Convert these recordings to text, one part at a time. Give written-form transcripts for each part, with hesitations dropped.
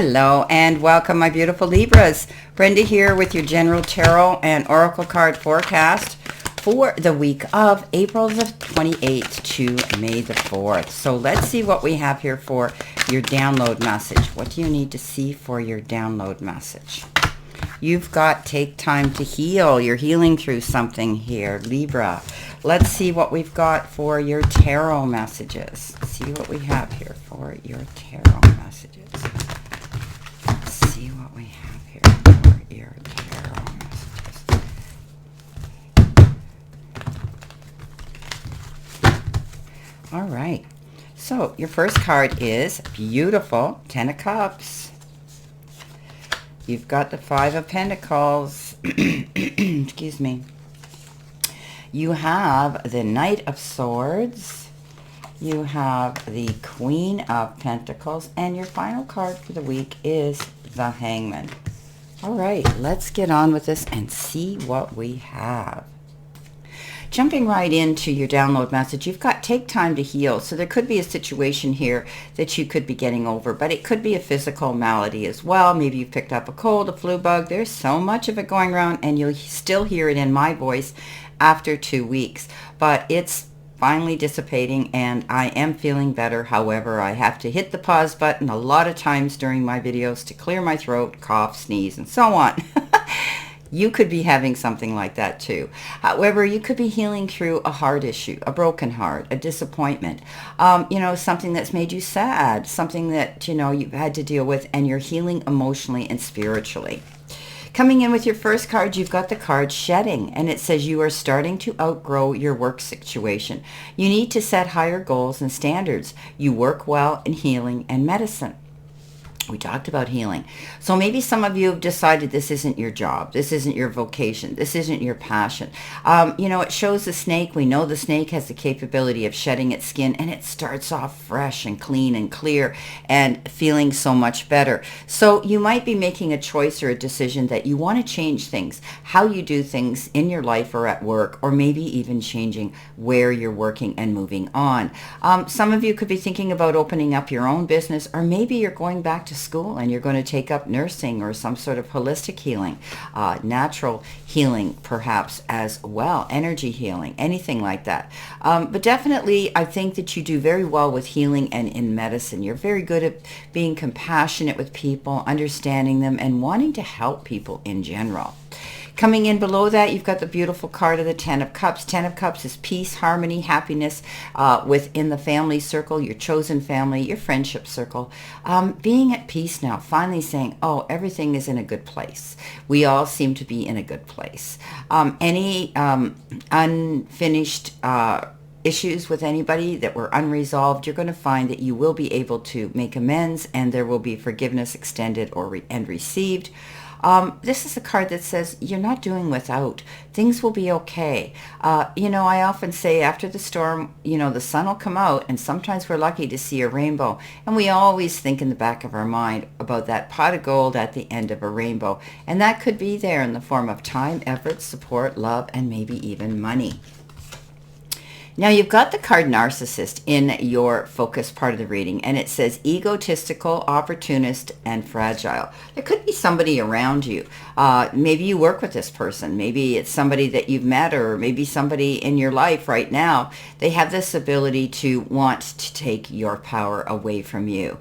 Hello and welcome, my beautiful Libras. Brenda here with your general tarot and oracle card forecast for the week of April the 28th to May the 4th. So let's see what we have here for your download message. What do you need to see for your download message? You've got take time to heal. You're healing through something here, Libra. Let's see what we've got for your tarot messages. See what we have here for your tarot messages. Let's see what we have here for your tarot messages. All right. So your first card is beautiful, 10 of Cups. You've got the 5 of Pentacles. Excuse me. You have the Knight of Swords. You have the Queen of Pentacles. And your final card for the week is the Hangman. All right, let's get on with this and see what we have. Jumping right into your download message, you've got take time to heal. So there could be a situation here that you could be getting over, but it could be a physical malady as well. Maybe you've picked up a cold, a flu bug. There's so much of it going around, and you'll still hear it in my voice after 2 weeks. But it's finally dissipating, and I am feeling better. However, I have to hit the pause button a lot of times during my videos to clear my throat, cough, sneeze, and so on. You could be having something like that too. However, you could be healing through a heart issue, a broken heart, a disappointment, something that's made you sad, something that, you've had to deal with, and you're healing emotionally and spiritually. Coming in with your first card, you've got the card Shedding, and it says you are starting to outgrow your work situation. You need to set higher goals and standards. You work well in healing and medicine. We talked about healing. So maybe some of you have decided this isn't your job. This isn't your vocation. This isn't your passion. It shows the snake. We know the snake has the capability of shedding its skin, and it starts off fresh and clean and clear and feeling so much better. So you might be making a choice or a decision that you want to change things, how you do things in your life or at work, or maybe even changing where you're working and moving on. Some of you could be thinking about opening up your own business, or maybe you're going back to school and you're going to take up nursing or some sort of holistic healing, natural healing perhaps as well, energy healing, anything like that. But definitely I think that you do very well with healing and in medicine. You're very good at being compassionate with people, understanding them, and wanting to help people in general. Coming in below that, you've got the beautiful card of the 10 of Cups. 10 of Cups is peace, harmony, happiness within the family circle, your chosen family, your friendship circle. Being at peace now, finally saying, oh, everything is in a good place. We all seem to be in a good place. Any unfinished issues with anybody that were unresolved, you're going to find that you will be able to make amends, and there will be forgiveness extended and received. This is a card that says you're not doing without. Things will be okay. I often say after the storm, the sun will come out, and sometimes we're lucky to see a rainbow. And we always think in the back of our mind about that pot of gold at the end of a rainbow. And that could be there in the form of time, effort, support, love, and maybe even money. Now you've got the card Narcissist in your focus part of the reading, and it says egotistical, opportunist, and fragile. There could be somebody around you. Maybe you work with this person. Maybe it's somebody that you've met, or maybe somebody in your life right now. They have this ability to want to take your power away from you.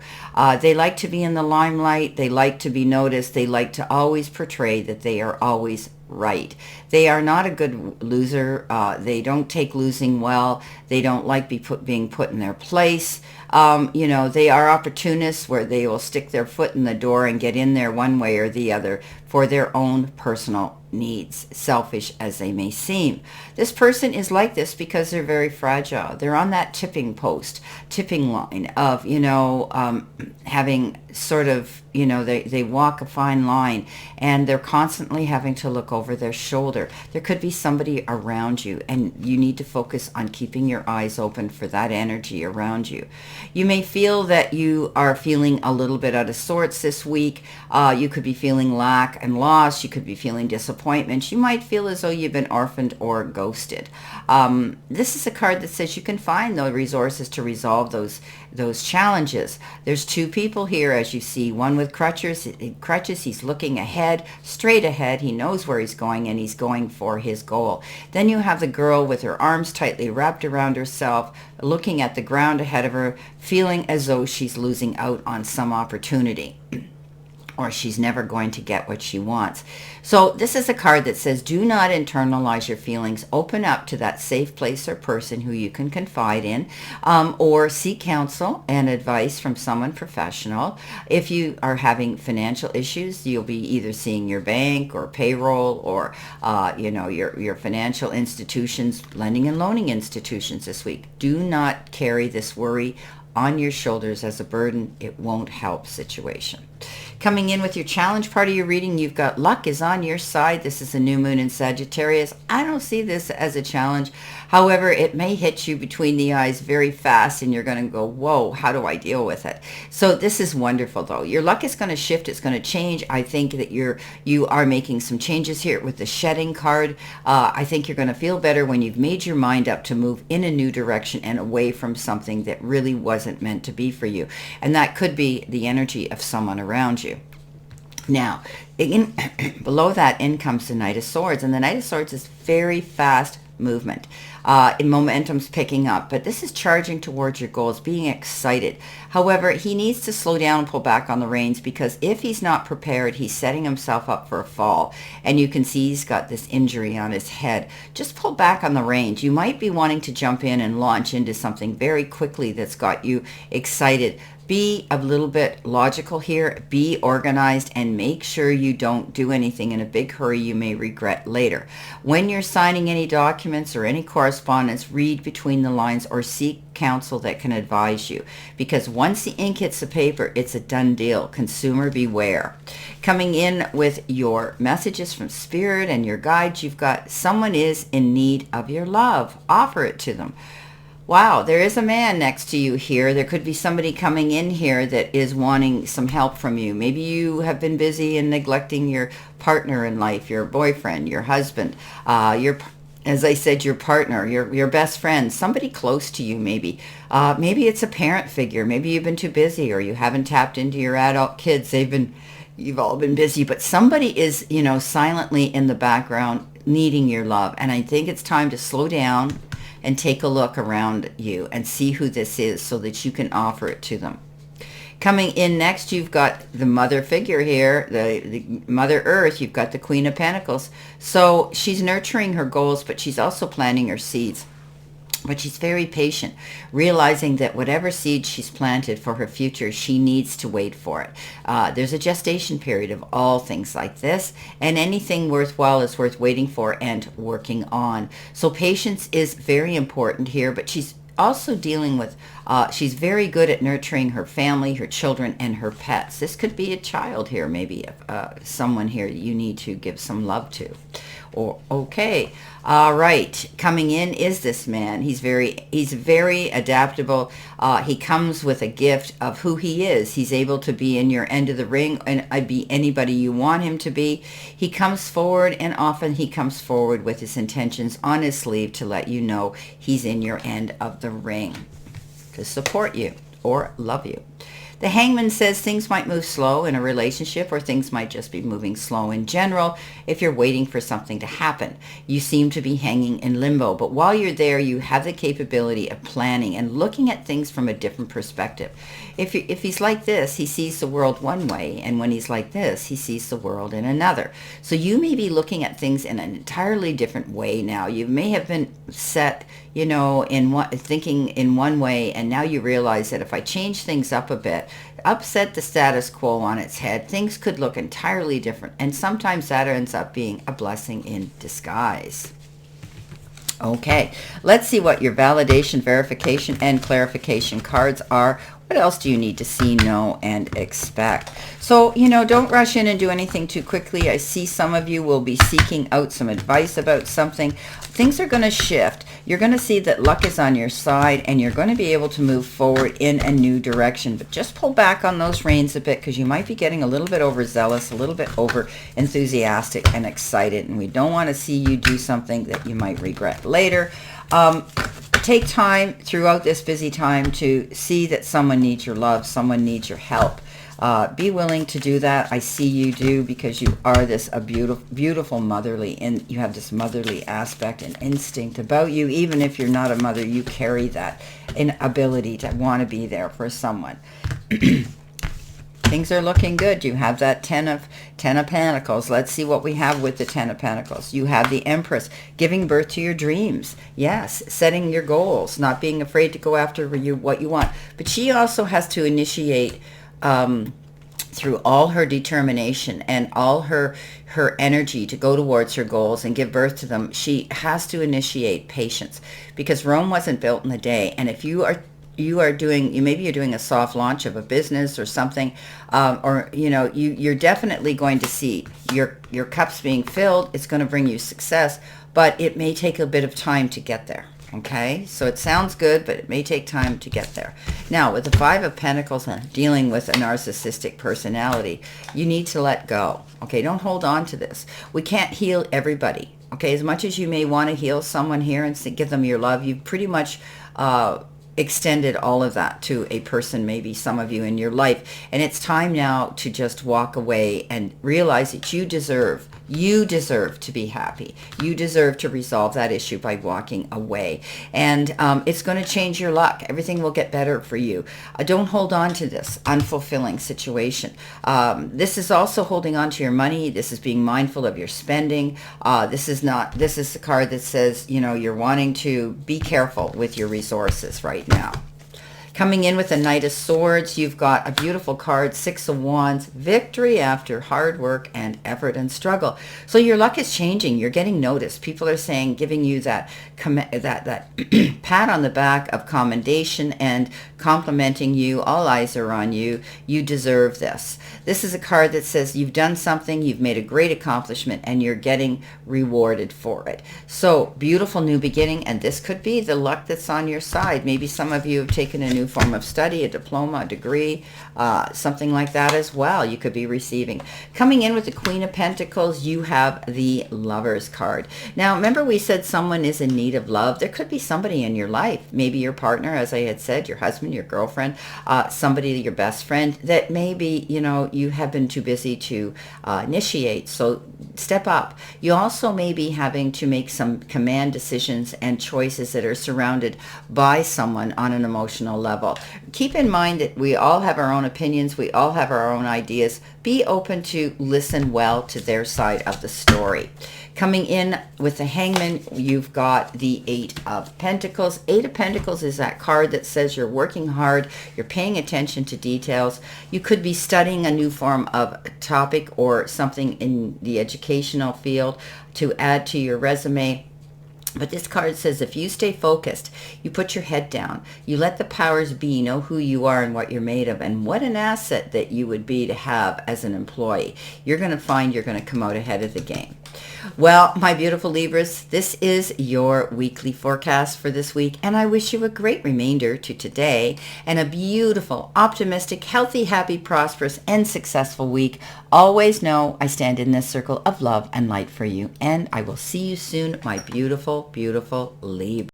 They like to be in the limelight. They like to be noticed. They like to always portray that they are always right. They are not a good loser. They don't take losing well. They don't like being put in their place. They are opportunists, where they will stick their foot in the door and get in there one way or the other for their own personal needs, selfish as they may seem. This person is like this because they're very fragile. They're on that tipping line of, having sort of, they walk a fine line, and they're constantly having to look over their shoulder. There could be somebody around you, and you need to focus on keeping your eyes open for that energy around you. You may feel that you are feeling a little bit out of sorts this week. You could be feeling lack and loss. You could be feeling disappointed disappointments. You might feel as though you've been orphaned or ghosted. This is a card that says you can find the resources to resolve those challenges. There's two people here, as you see, one with crutches. He's looking ahead, straight ahead. He knows where he's going, and he's going for his goal. Then you have the girl with her arms tightly wrapped around herself, looking at the ground ahead of her, feeling as though she's losing out on some opportunity, or she's never going to get what she wants. So this is a card that says, do not internalize your feelings. Open up to that safe place or person who you can confide in, or seek counsel and advice from someone professional. If you are having financial issues, you'll be either seeing your bank or payroll, or your financial institutions, lending and loaning institutions this week. Do not carry this worry on your shoulders as a burden. It won't help situation. Coming in with your challenge part of your reading, you've got luck is on your side. This is a new moon in Sagittarius. I don't see this as a challenge. However, it may hit you between the eyes very fast, and you're going to go, whoa, how do I deal with it? So this is wonderful, though. Your luck is going to shift. It's going to change. I think that you are making some changes here with the shedding card. I think you're going to feel better when you've made your mind up to move in a new direction and away from something that really wasn't meant to be for you. And that could be the energy of someone around you. Now, below that in comes the Knight of Swords, and the Knight of Swords is very fast movement. Momentum's picking up, but this is charging towards your goals, being excited. However, he needs to slow down and pull back on the reins, because if he's not prepared, he's setting himself up for a fall. And you can see he's got this injury on his head. Just pull back on the reins. You might be wanting to jump in and launch into something very quickly that's got you excited. Be a little bit logical here, be organized, and make sure you don't do anything in a big hurry you may regret later. When you're signing any documents or any correspondence, read between the lines or seek counsel that can advise you, because once the ink hits the paper, it's a done deal. Consumer beware. Coming in with your messages from Spirit and your guides, you've got someone is in need of your love. Offer it to them. Wow, there is a man next to you here. There could be somebody coming in here that is wanting some help from you. Maybe you have been busy and neglecting your partner in life, your boyfriend, your husband, as I said, your partner, your best friend, somebody close to you maybe. Maybe it's a parent figure. Maybe you've been too busy, or you haven't tapped into your adult kids. You've all been busy, but somebody is, silently in the background needing your love. And I think it's time to slow down and take a look around you and see who this is so that you can offer it to them. Coming in next, you've got the mother figure here, the Mother Earth. You've got the Queen of Pentacles. So she's nurturing her goals, but she's also planting her seeds. But she's very patient, realizing that whatever seed she's planted for her future, she needs to wait for it. There's a gestation period of all things like this, and anything worthwhile is worth waiting for and working on. So patience is very important here, but she's also dealing with, she's very good at nurturing her family, her children, and her pets. This could be a child here, maybe someone here you need to give some love to. Or okay, all right. Coming in is this man. He's very adaptable. He comes with a gift of who he is. He's able to be in your end of the ring and be anybody you want him to be. He comes forward, and often he comes forward with his intentions on his sleeve to let you know he's in your end of the ring, to support you or love you. The Hangman says things might move slow in a relationship, or things might just be moving slow in general if you're waiting for something to happen. You seem to be hanging in limbo, but while you're there, you have the capability of planning and looking at things from a different perspective. If he's like this, he sees the world one way, and when he's like this, he sees the world in another. So you may be looking at things in an entirely different way now. You may have been set, thinking in one way, and now you realize that if I change things up a bit, upset the status quo on its head, things could look entirely different. And sometimes that ends up being a blessing in disguise. Okay, let's see what your validation, verification, and clarification cards are. What else do you need to see, know, and expect? So So, don't rush in and do anything too quickly. I see some of you will be seeking out some advice about something. Things are going to shift. You're going to see that luck is on your side, and you're going to be able to move forward in a new direction. But just pull back on those reins a bit, because you might be getting a little bit overzealous, a little bit over enthusiastic and excited. And we don't want to see you do something that you might regret later. Take time throughout this busy time to see that someone needs your love, someone needs your help. Be willing to do that. I see you do, because you are a beautiful motherly, and you have this motherly aspect and instinct about you. Even if you're not a mother, you carry that ability to want to be there for someone. Things are looking good. You have that Ten of Pentacles. Let's see what we have with the Ten of Pentacles. You have the Empress, giving birth to your dreams. Yes, setting your goals, not being afraid to go after what you want. But she also has to initiate through all her determination and all her energy to go towards her goals and give birth to them. She has to initiate patience, because Rome wasn't built in a day. And if you're doing a soft launch of a business or something, or you're definitely going to see your cups being filled. It's going to bring you success, but it may take a bit of time to get there. Okay, so it sounds good, but it may take time to get there. Now, with the Five of Pentacles and dealing with a narcissistic personality, you need to let go. Okay, don't hold on to this. We can't heal everybody. Okay, as much as you may want to heal someone here and give them your love, you've pretty much extended all of that to a person, maybe some of you in your life. And it's time now to just walk away and realize that you deserve to be happy. You deserve to resolve that issue by walking away. And it's going to change your luck. Everything will get better for you. Don't hold on to this unfulfilling situation. This is also holding on to your money. This is being mindful of your spending. This is the card that says, you're wanting to be careful with your resources right now. Coming in with the Knight of Swords, you've got a beautiful card, Six of Wands, victory after hard work and effort and struggle. So your luck is changing. You're getting noticed. People are giving you that pat on the back of commendation and complimenting you. All eyes are on you. You deserve this. This is a card that says you've done something, you've made a great accomplishment, and you're getting rewarded for it. So beautiful new beginning, and this could be the luck that's on your side. Maybe some of you have taken a new form of study, a diploma, a degree, something like that as well you could be receiving. Coming in with the Queen of Pentacles, you have the Lovers card. Now, remember we said someone is in need of love. There could be somebody in your life, maybe your partner, as I had said, your husband, your girlfriend, somebody, your best friend, that maybe, you have been too busy to initiate. So step up. You also may be having to make some command decisions and choices that are surrounded by someone on an emotional level. Keep in mind that we all have our own opinions. We all have our own ideas. Be open to listen well to their side of the story. Coming in with the Hangman, you've got the Eight of Pentacles. Eight of Pentacles is that card that says you're working hard, you're paying attention to details. You could be studying a new form of topic or something in the educational field to add to your resume. But this card says if you stay focused, you put your head down, you let the powers be know who you are and what you're made of, and what an asset that you would be to have as an employee, you're going to find you're going to come out ahead of the game. Well, my beautiful Libras, this is your weekly forecast for this week, and I wish you a great remainder to today and a beautiful, optimistic, healthy, happy, prosperous, and successful week. Always know I stand in this circle of love and light for you, and I will see you soon, my beautiful, beautiful Libra.